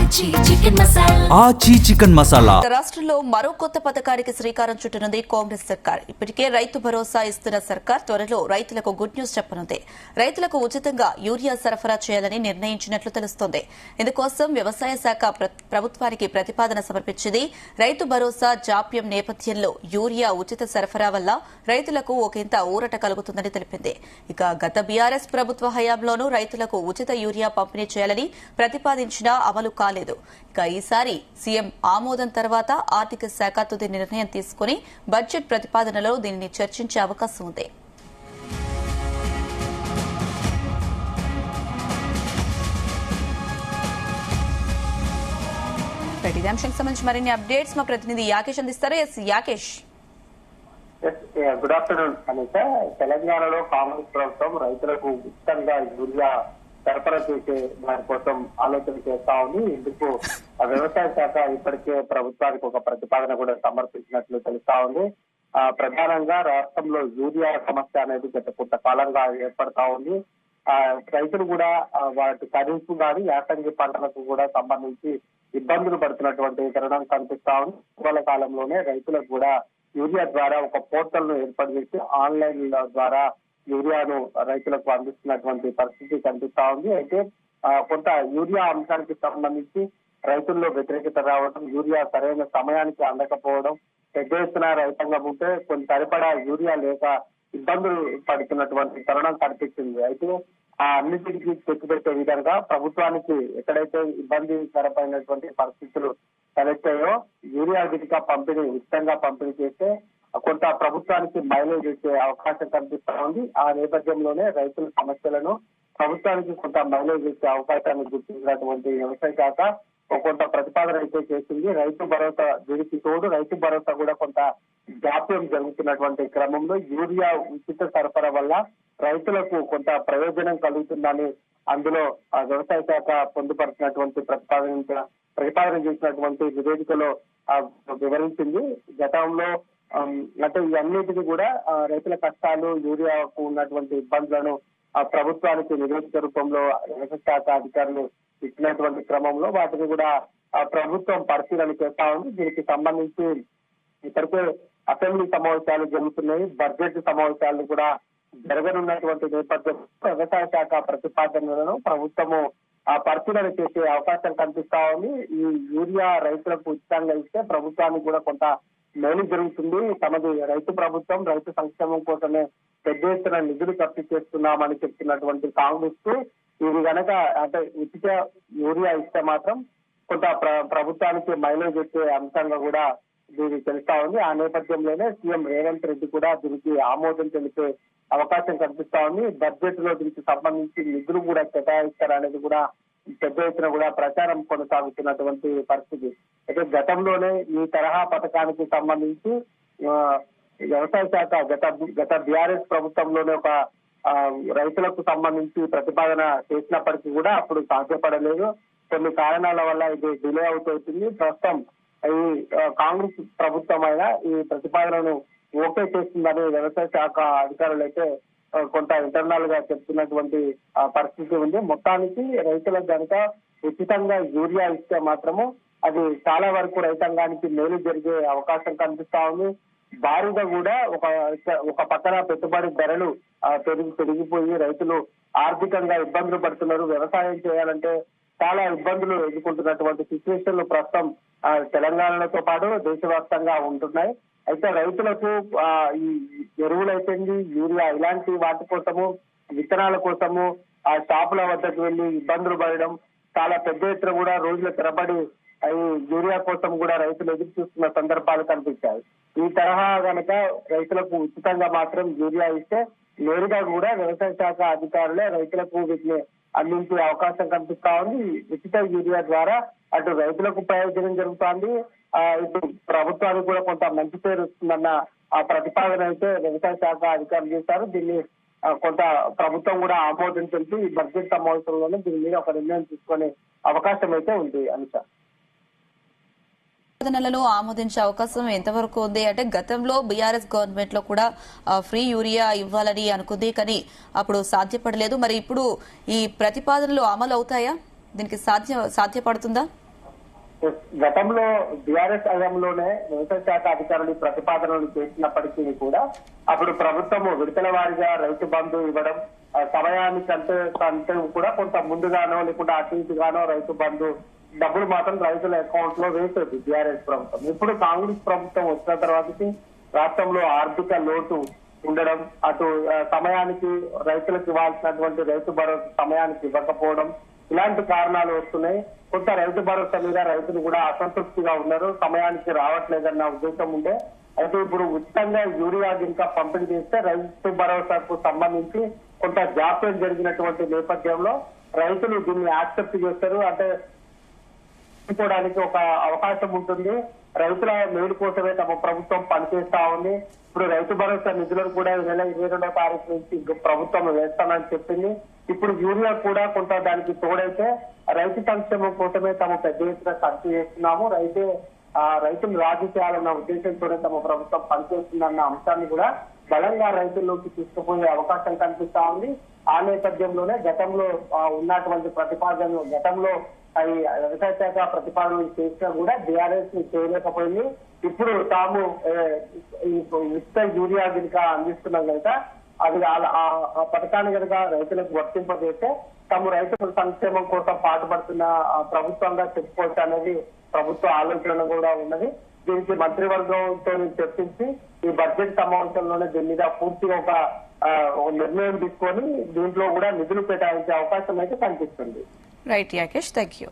ఆచి చికెన్ మసాలా. రాష్ట్రంలో మరో కొత్త పథకానికి శ్రీకారం చుట్టనుంది కాంగ్రెస్ సర్కార్. ఇప్పటికే రైతు భరోసా ఇస్తున్న సర్కార్ త్వరలో రైతులకు గుడ్ న్యూస్ చెప్పనుంది. రైతులకు ఉచితంగా యూరియా సరఫరా చేయాలని నిర్ణయించినట్లు తెలుస్తోంది. ఇందుకోసం వ్యవసాయ శాఖ ప్రభుత్వానికి ప్రతిపాదన సమర్పించింది. రైతు భరోసా జాప్యం నేపథ్యంలో యూరియా ఉచిత సరఫరా వల్ల రైతులకు ఒకంత ఊరట కలుగుతుందని తెలిపింది. ఇక గత బీఆర్ఎస్ ప్రభుత్వ హయాంలోనూ రైతులకు ఉచిత యూరియా పంపిణీ చేయాలని ప్రతిపాదించినా అమలు కాలేదు. ఇక ఈసారి సీఎం ఆమోదం తర్వాత ఆర్థిక శాఖ తుది నిర్ణయం తీసుకుని బడ్జెట్ ప్రతిపాదనలో దీనిని చర్చించే అవకాశం ఉంది. ఇదే అంశానికి సంబంధించి మరిన్ని అప్డేట్స్ మా ప్రతినిధి యాకేష్ అందిస్తారు. Yakesh, good afternoon Anitha. తెలంగాణలో కాంగ్రెస్ ప్రభుత్వం రైతులకు ఉచితంగా యూరియా సరఫరా చేసే దాని కోసం ఆలోచన చేస్తా ఉంది. ఇందుకు వ్యవసాయ శాఖ ఇప్పటికే ప్రభుత్వానికి ఒక ప్రతిపాదన కూడా సమర్పించినట్లు తెలుస్తా ఉంది. ప్రధానంగా రాష్ట్రంలో యూరియా సమస్య అనేది గత కొంతకాలంగా ఏర్పడతా ఉంది. రైతులు కూడా వాటి ఖరీఫ్ కానీ యాసంగి పంటలకు కూడా సంబంధించి ఇబ్బందులు పడుతున్నటువంటి తరుణం కనిపిస్తా ఉంది. ఇటీవల కాలంలోనే రైతులకు కూడా యూరియా ద్వారా ఒక పోర్టల్ ను ఏర్పాటు చేసి ఆన్లైన్ ద్వారా యూరియాను రైతులకు అందిస్తున్నటువంటి పరిస్థితి కనిపిస్తా ఉంది. అయితే కొంత యూరియా అంశానికి సంబంధించి రైతుల్లో వ్యతిరేకత రావడం, యూరియా సరైన సమయానికి అందకపోవడం, పెద్ద ఎత్తున రైతాంగం ఉంటే కొంత సరిపడా యూరియా లేక ఇబ్బందులు పడుతున్నటువంటి తరుణం కనిపిస్తుంది. అయితే ఆ అన్నిటికీ చెక్కుపెట్టే విధంగా ప్రభుత్వానికి ఎక్కడైతే ఇబ్బందికరమైనటువంటి పరిస్థితులు తలెత్తాయో యూరియా గిటిక పంపిణీ ఉచితంగా పంపిణీ చేస్తే కొంత ప్రభుత్వానికి మైలేజ్ ఇచ్చే అవకాశం కనిపిస్తా ఉంది. ఆ నేపథ్యంలోనే రైతుల సమస్యలను ప్రభుత్వానికి కొంత మైలేజ్ ఇచ్చే అవకాశాన్ని గుర్తించినటువంటి వ్యవసాయ శాఖ కొంత ప్రతిపాదన అయితే చేసింది. రైతు భరోసా దీనికి తోడు రైతు భరోసా కూడా కొంత జాప్యం జరుగుతున్నటువంటి క్రమంలో యూరియా ఉచిత సరఫరా వల్ల రైతులకు కొంత ప్రయోజనం కలుగుతుందని అందులో వ్యవసాయ శాఖ పొందుపరిచినటువంటి ప్రతిపాదన చేసినటువంటి నివేదికలో వివరించింది. గతంలో అంటే ఇవన్నిటికీ కూడా రైతుల కష్టాలు, యూరియాకు ఉన్నటువంటి ఇబ్బందులను ప్రభుత్వానికి నివేదిక రూపంలో వ్యవసాయ శాఖ అధికారులు ఇచ్చినటువంటి క్రమంలో వాటిని కూడా ప్రభుత్వం పరిశీలన చేస్తా ఉంది. దీనికి సంబంధించి ఇప్పటికే అసెంబ్లీ సమావేశాలు జరుగుతున్నాయి. బడ్జెట్ సమావేశాలు కూడా జరగనున్నటువంటి నేపథ్యంలో వ్యవసాయ శాఖ ప్రతిపాదనలను ప్రభుత్వము పరిశీలన చేసే అవకాశం కనిపిస్తా ఉంది. ఈ యూరియా రైతులకు ఉచితంగా ఇస్తే ప్రభుత్వానికి కూడా కొంత మేలు జరుగుతుంది. తమది రైతు ప్రభుత్వం, రైతు సంక్షేమం కోసమే పెద్ద ఎత్తున నిధులు ఖర్చు చేస్తున్నామని చెప్తున్నటువంటి కాంగ్రెస్ కు ఇది కనుక అంటే ఉచిత యూరియా ఇస్తే మాత్రం కొంత ప్రభుత్వానికి మైలేజ్ వచ్చే అంశంగా కూడా దీనికి తెలుస్తా ఉంది. ఆ నేపథ్యంలోనే సీఎం రేవంత్ రెడ్డి కూడా దీనికి ఆమోదం తెలిపే అవకాశం కనిపిస్తా ఉంది. బడ్జెట్ లో దీనికి సంబంధించి నిధులు కూడా కేటాయిస్తారనేది కూడా పెద్ద ఎత్తున కూడా ప్రచారం కొనసాగుతున్నటువంటి పరిస్థితి. అయితే గతంలోనే ఈ తరహా పథకానికి సంబంధించి వ్యవసాయ శాఖ గత బీఆర్ఎస్ ప్రభుత్వంలోనే ఒక రైతులకు సంబంధించి ప్రతిపాదన చేసినప్పటికీ కూడా అప్పుడు సాధ్యపడలేదు. కొన్ని కారణాల వల్ల ఇది డిలే అవుతుంది. ప్రస్తుతం ఈ కాంగ్రెస్ ప్రభుత్వం అయినా ఈ ప్రతిపాదనను ఓకే చేస్తుందని వ్యవసాయ శాఖ అధికారులు అయితే కొంత ఇంటర్నల్ గా చెప్తున్నటువంటి పరిస్థితి ఉంది. మొత్తానికి రైతులకు కనుక ఉచితంగా యూరియా ఇస్తే మాత్రము అది చాలా వరకు రైతాంగానికి మేలు జరిగే అవకాశం కనిపిస్తా ఉంది. భారీగా కూడా ఒక పక్కన పెట్టుబడి ధరలు పెరిగిపోయి రైతులు ఆర్థికంగా ఇబ్బందులు పడుతున్నారు. వ్యవసాయం చేయాలంటే చాలా ఇబ్బందులు ఎదుర్కొంటున్నటువంటి సిచ్యువేషన్లు ప్రస్తుతం తెలంగాణతో పాటు దేశవ్యాప్తంగా ఉంటున్నాయి. అయితే రైతులకు ఈ ఎరువులైతుంది, యూరియా ఇలాంటి వాటి కోసము, విత్తనాల కోసము ఆ షాపుల వద్దకు వెళ్లి ఇబ్బందులు పడడం, చాలా పెద్ద ఎత్తున కూడా రోజుల తరబడి ఈ యూరియా కోసం కూడా రైతులు ఎదురు చూస్తున్న సందర్భాలు కనిపించాయి. ఈ తరహా గనక రైతులకు ఉచితంగా మాత్రం యూరియా ఇస్తే నేరుగా కూడా వ్యవసాయ శాఖ అధికారులే రైతులకు వీటిని అందించే అవకాశం కనిపిస్తా ఉంది. ఉచిత యూరియా ద్వారా అటు రైతులకు ప్రయోజనం జరుగుతోంది, ఇటు ప్రభుత్వానికి కూడా కొంత మంచి పేరు వస్తుందన్న ఆ ప్రతిపాదన అయితే వ్యవసాయ శాఖ అధికారులు చేశారు. దీన్ని కొంత ప్రభుత్వం కూడా ఆమోదం తెలిపి ఈ బడ్జెట్ సమావేశంలోనే దీని మీద ఒక నిర్ణయం తీసుకునే అవకాశం అయితే ఉంది. అనుష, ఆమోదించే అవకాశం ఎంతవరకు ఉంది అంటే గతంలో బీఆర్ఎస్ గవర్నమెంట్ లో కూడా ఫ్రీ యూరియా ఇవ్వాలని అనుకుంది, కానీ అప్పుడు సాధ్యపడలేదు. మరి ఇప్పుడు ఈ ప్రతిపాదనలు అమలు అవుతాయా? దీనికి సాధ్యపడుతుందా? గతంలో బీఆర్ఎస్ హయాంలోనే వ్యవసాయ శాఖ అధికారులు ప్రతిపాదనలు చేసినప్పటికీ కూడా అప్పుడు ప్రభుత్వం విడతల వారీగా రైతు బంధు ఇవ్వడం, సమయానికంటే కూడా కొంత ముందుగానో లేకుండా అటు ఇటుగానో రైతు బంధు డబ్బులు మాత్రం రైతుల అకౌంట్ లో వేసేది బీఆర్ఎస్ ప్రభుత్వం. ఇప్పుడు కాంగ్రెస్ ప్రభుత్వం వచ్చిన తర్వాతకి రాష్ట్రంలో ఆర్థిక లోటు ఉండడం, అటు సమయానికి రైతులకు ఇవ్వాల్సినటువంటి రైతు భరోసా సమయానికి ఇవ్వకపోవడం, ఇలాంటి కారణాలు వస్తున్నాయి. కొంత రైతు భరోసా మీద రైతులు కూడా అసంతృప్తిగా ఉన్నారు, సమయానికి రావట్లేదన్న ఉద్దేశం ఉండే. అయితే ఇప్పుడు ఉచితంగా యూరియా ఇంకా పంపిణీ చేస్తే రైతు భరోసాకు సంబంధించి కొంత జాప్యం జరిగినటువంటి నేపథ్యంలో రైతులు దీన్ని యాక్సెప్ట్ చేస్తారు. అంటే తీసుకోవడానికి ఒక అవకాశం ఉంటుంది. రైతుల మేలు కోసమే తమ ప్రభుత్వం పనిచేస్తా ఉంది. ఇప్పుడు రైతు భరోసా నిధులను కూడా ఈ నెల 22వ తారీఖు నుంచి ప్రభుత్వం వేస్తానని చెప్పింది. ఇప్పుడు యూరియా కూడా కొంత దానికి తోడైతే రైతు సంక్షేమం కోసమే తాము పెద్ద ఎత్తున ఖర్చు చేస్తున్నాము, రైతులు రాజు చేయాలన్న ఉద్దేశంతోనే తమ ప్రభుత్వం పనిచేస్తుందన్న అంశాన్ని కూడా బలంగా రైతుల్లోకి తీసుకుపోయే అవకాశం కనిపిస్తా ఉంది. ఆ నేపథ్యంలోనే గతంలో ఉన్నటువంటి ప్రతిపాదనలు, గతంలో వ్యవసాయ శాఖ ప్రతిపాదనలు చేసినా కూడా బీఆర్ఎస్ చేయలేకపోయింది. ఇప్పుడు తాము ఉచిత యూరియా కనుక అందిస్తున్నాం కనుక అది ఆ పథకాన్ని కనుక రైతులకు వర్తింపజేస్తే తాము రైతుల సంక్షేమం కోసం పాటుపడుతున్న ప్రభుత్వంగా చెప్పుకోవచ్చు అనేది ప్రభుత్వ ఆలోచన కూడా ఉన్నది. దీనికి మంత్రివర్గంతో చర్చించి ఈ బడ్జెట్ సమావేశంలోనే దీని మీద పూర్తిగా ఒక నిర్ణయం తీసుకొని దీంట్లో కూడా నిధులు కేటాయించే అవకాశం అయితే కనిపిస్తుంది. Right Yakesh, thank you.